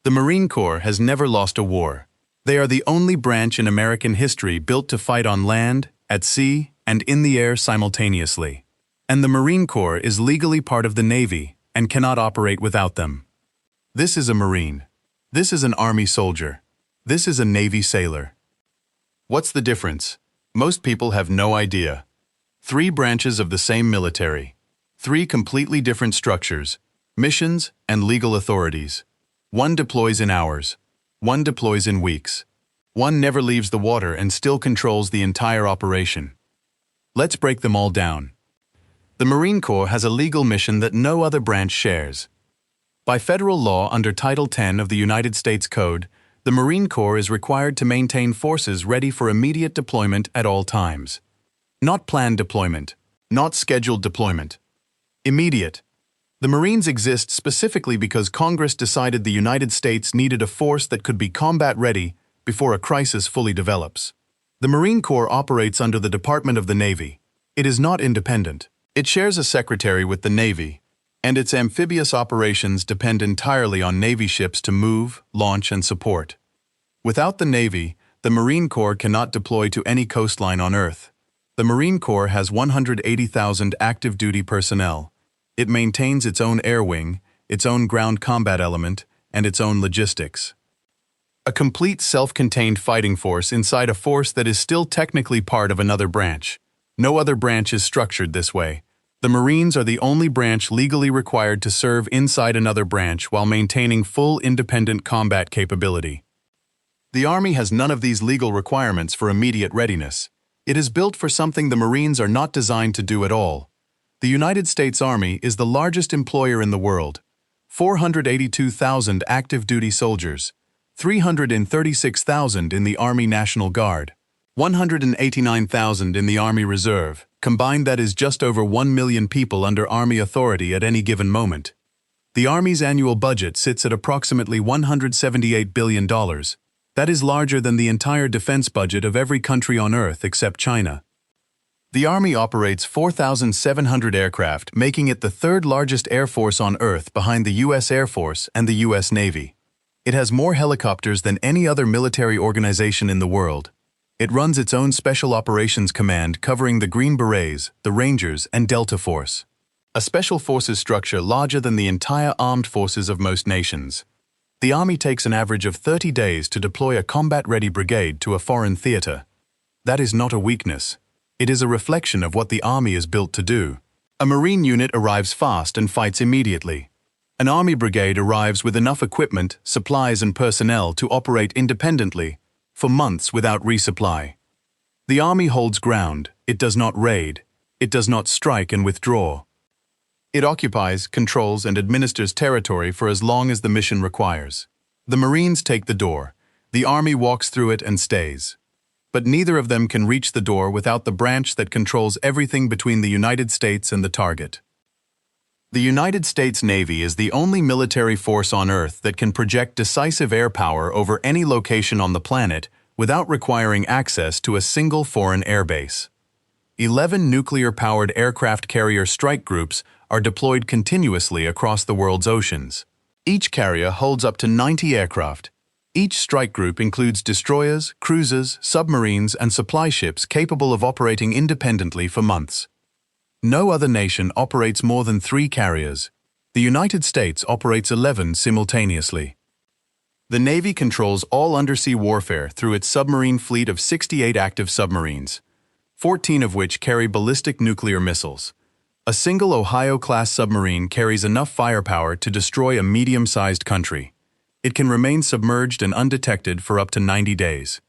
The Marine Corps has never lost a war. They are the only branch in American history built to fight on land, at sea, and in the air simultaneously. And the Marine Corps is legally part of the Navy and cannot operate without them. This is a Marine. This is an Army soldier. This is a Navy sailor. What's the difference? Most people have no idea. 3 branches of the same military. 3 completely different structures, missions, and legal authorities. One deploys in hours. One deploys in weeks. One never leaves the water and still controls the entire operation. Let's break them all down. The Marine Corps has a legal mission that no other branch shares. By federal law under Title 10 of the United States Code, the Marine Corps is required to maintain forces ready for immediate deployment at all times. Not planned deployment, not scheduled deployment. Immediate. The Marines exist specifically because Congress decided the United States needed a force that could be combat-ready before a crisis fully develops. The Marine Corps operates under the Department of the Navy. It is not independent. It shares a secretary with the Navy, and its amphibious operations depend entirely on Navy ships to move, launch, and support. Without the Navy, the Marine Corps cannot deploy to any coastline on Earth. The Marine Corps has 180,000 active duty personnel. It maintains its own air wing, its own ground combat element, and its own logistics. A complete self-contained fighting force inside a force that is still technically part of another branch. No other branch is structured this way. The Marines are the only branch legally required to serve inside another branch while maintaining full independent combat capability. The Army has none of these legal requirements for immediate readiness. It is built for something the Marines are not designed to do at all. The United States Army is the largest employer in the world. 482,000 active duty soldiers, 336,000 in the Army National Guard, 189,000 in the Army Reserve. Combined, that is just over 1 million people under Army authority at any given moment. The Army's annual budget sits at approximately $178 billion. That is larger than the entire defense budget of every country on Earth except China. The Army operates 4,700 aircraft, making it the 3rd largest air force on Earth behind the U.S. Air Force and the U.S. Navy. It has more helicopters than any other military organization in the world. It runs its own Special Operations Command covering the Green Berets, the Rangers, and Delta Force. A special forces structure larger than the entire armed forces of most nations. The Army takes an average of 30 days to deploy a combat-ready brigade to a foreign theater. That is not a weakness. It is a reflection of what the Army is built to do. A Marine unit arrives fast and fights immediately. An Army brigade arrives with enough equipment, supplies, and personnel to operate independently for months without resupply. The Army holds ground. It does not raid. It does not strike and withdraw. It occupies, controls, and administers territory for as long as the mission requires. The Marines take the door. The Army walks through it and stays. But neither of them can reach the door without the branch that controls everything between the United States and the target. The United States Navy is the only military force on Earth that can project decisive air power over any location on the planet without requiring access to a single foreign airbase. 11 nuclear-powered aircraft carrier strike groups are deployed continuously across the world's oceans. Each carrier holds up to 90 aircraft. Each strike group includes destroyers, cruisers, submarines, and supply ships capable of operating independently for months. No other nation operates more than 3 carriers. The United States operates 11 simultaneously. The Navy controls all undersea warfare through its submarine fleet of 68 active submarines, 14 of which carry ballistic nuclear missiles. A single Ohio-class submarine carries enough firepower to destroy a medium-sized country. It can remain submerged and undetected for up to 90 days.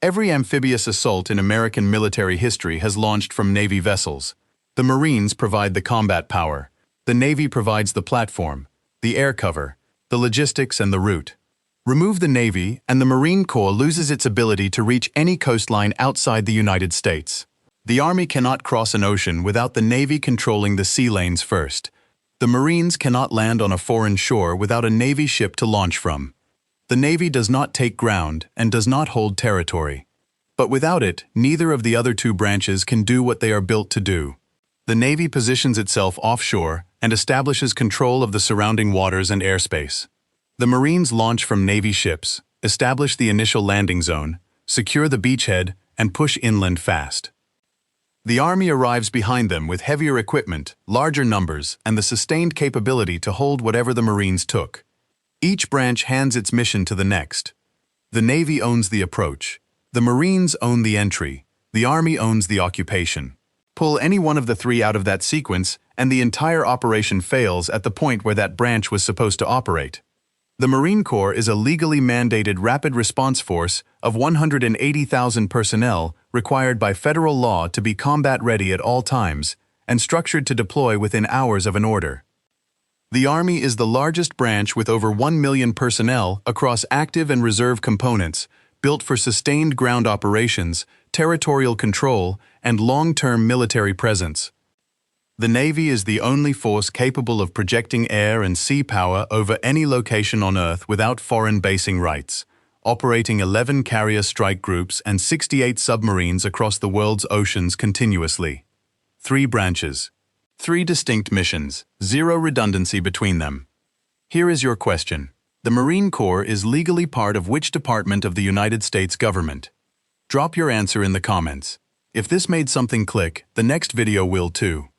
Every amphibious assault in American military history has launched from Navy vessels. The Marines provide the combat power. The Navy provides the platform, the air cover, the logistics, and the route. Remove the Navy, and the Marine Corps loses its ability to reach any coastline outside the United States. The Army cannot cross an ocean without the Navy controlling the sea lanes first. The Marines cannot land on a foreign shore without a Navy ship to launch from. The Navy does not take ground and does not hold territory. But without it, neither of the other 2 branches can do what they are built to do. The Navy positions itself offshore and establishes control of the surrounding waters and airspace. The Marines launch from Navy ships, establish the initial landing zone, secure the beachhead, and push inland fast. The Army arrives behind them with heavier equipment, larger numbers, and the sustained capability to hold whatever the Marines took. Each branch hands its mission to the next. The Navy owns the approach. The Marines own the entry. The Army owns the occupation. Pull any one of the three out of that sequence, and the entire operation fails at the point where that branch was supposed to operate. The Marine Corps is a legally mandated rapid response force of 180,000 personnel required by federal law to be combat-ready at all times and structured to deploy within hours of an order. The Army is the largest branch with over 1 million personnel across active and reserve components, built for sustained ground operations, territorial control, and long-term military presence. The Navy is the only force capable of projecting air and sea power over any location on Earth without foreign basing rights, operating 11 carrier strike groups and 68 submarines across the world's oceans continuously. 3 branches. 3 distinct missions, 0 redundancy between them. Here is your question. The Marine Corps is legally part of which department of the United States government? Drop your answer in the comments. If this made something click, the next video will too.